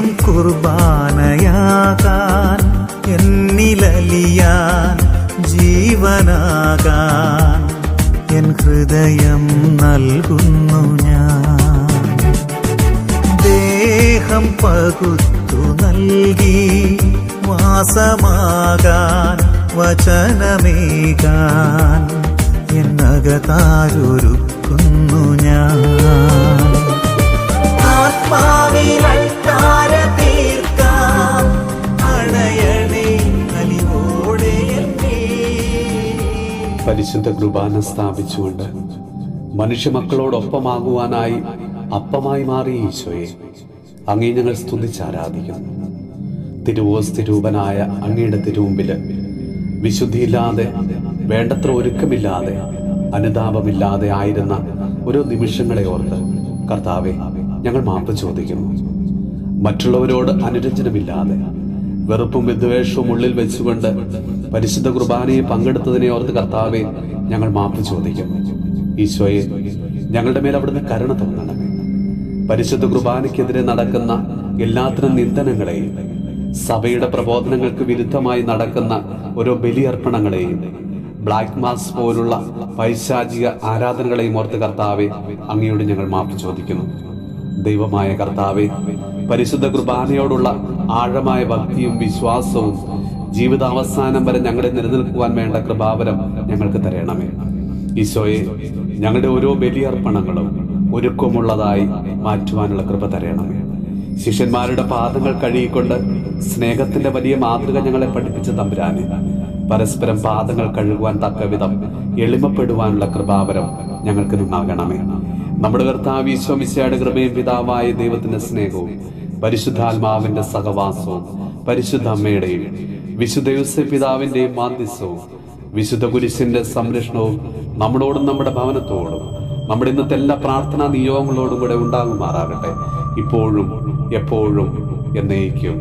സ്നേഹം കുർബാനയാകാൻ, എന്നിലലിയാൻ ജീവനാകാൻ എൻ ഹൃദയം നൽകുന്നു ഞാൻ. ദേഹം പകുത്തു നൽകി വാസമാകാൻ, വചനമേകാൻ എന്നകതാരൊരുക്കുന്നു ഞാൻ. ആത്മാവിലൾത്താര തീർക്കാം അണയണേ അലിവോടെ. പരിശുദ്ധ കുർബാന സ്ഥാപിച്ചുകൊണ്ട് മനുഷ്യമക്കളോടൊപ്പമാകുവാനായി അപ്പമായി മാറിയ ഈശോയെ അങ്ങേ ഞങ്ങൾ സ്തുതിച്ചാരാധിക്കുന്നു. തിരുവോസ്തിരൂപനായ അങ്ങയുടെ തിരുമുമ്പില് വിശുദ്ധിയില്ലാതെ, വേണ്ടത്ര ഒരുക്കമില്ലാതെ, അനുതാപമില്ലാതെ ആയിരുന്ന ഓരോ നിമിഷങ്ങളെ ഓർത്ത് കർത്താവെ ഞങ്ങൾ മാപ്പ് ചോദിക്കുന്നു. മറ്റുള്ളവരോട് അനുരഞ്ജനമില്ലാതെ, വെറുപ്പും വിദ്വേഷവും ഉള്ളിൽ വെച്ചുകൊണ്ട് പരിശുദ്ധ കുർബാനയെ പങ്കെടുത്തതിനെ ഓർത്ത് കർത്താവെ ഞങ്ങൾ മാപ്പ് ചോദിക്കുന്നു. ഈശോയെ, ഞങ്ങളുടെ മേൽ അവിടുന്ന് കരുണ തോന്നണമേ. പരിശുദ്ധ കുർബാനയ്ക്കെതിരെ നടക്കുന്ന എല്ലാത്തരം നിന്ദനങ്ങളെയും, സഭയുടെ പ്രബോധനങ്ങൾക്ക് വിരുദ്ധമായി നടക്കുന്ന ഓരോ ബലിയർപ്പണങ്ങളെയും, ബ്ലാക്ക് മാസ് പോലുള്ള പൈശാചിക ആരാധനകളെയും ഓർത്ത് കർത്താവെ അങ്ങയോട് ഞങ്ങൾ മാപ്പ് ചോദിക്കുന്നു. ദൈവമായ കർത്താവെ, പരിശുദ്ധ കുർബാനയോടുള്ള ആഴമായ ഭക്തിയും വിശ്വാസവും ജീവിതാവസാനം വരെ ഞങ്ങളെ നിലനിൽക്കുവാൻ വേണ്ട കൃപാവരം ഞങ്ങൾക്ക് തരണമേ. ഈശോയെ, ഞങ്ങളുടെ ഓരോ ബലിയർപ്പണങ്ങളും ഒരുക്കമുള്ളതായി മാറ്റുവാനുള്ള കൃപ തരണമേ. ശിഷ്യന്മാരുടെ പാദങ്ങൾ കഴുകിക്കൊണ്ട് സ്നേഹത്തിന്റെ വലിയ മാതൃക ഞങ്ങളെ പഠിപ്പിച്ച തമ്പുരാനെ, പരസ്പരം പാദങ്ങൾ കഴുകുവാൻ തക്കവിധം എളിമപ്പെടുവാനുള്ള കൃപാവരം ഞങ്ങൾക്ക് നൽകണമേ. നമ്മുടെ കർത്താവ് ഈശോ മിശിഹായുടെ കൃപയും പിതാവായ ദൈവത്തിന്റെ സ്നേഹവും പരിശുദ്ധാത്മാവിന്റെ സഹവാസവും പരിശുദ്ധ അമ്മയുടെയും വിശുദ്ധ യോസേപ്പ് പിതാവിന്റെയും മാധ്യസ്ഥവും വിശുദ്ധ കുരിശിന്റെ സംരക്ഷണവും നമ്മളോടും നമ്മുടെ ഭവനത്തോടും നമ്മുടെ ഇന്നത്തെ എല്ലാ പ്രാർത്ഥനാ നിയോഗങ്ങളോടും കൂടെ ഉണ്ടാകുമാറാകട്ടെ, ഇപ്പോഴും എപ്പോഴും എന്നേക്കും.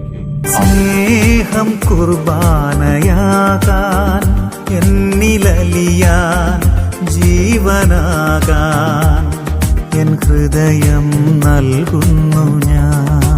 സ്നേഹം കുർബാനയാകാൻ, എന്നിലലിയാൻ ജീവനാകാൻ എൻ ഹൃദയം നൽകുന്നു ഞാൻ.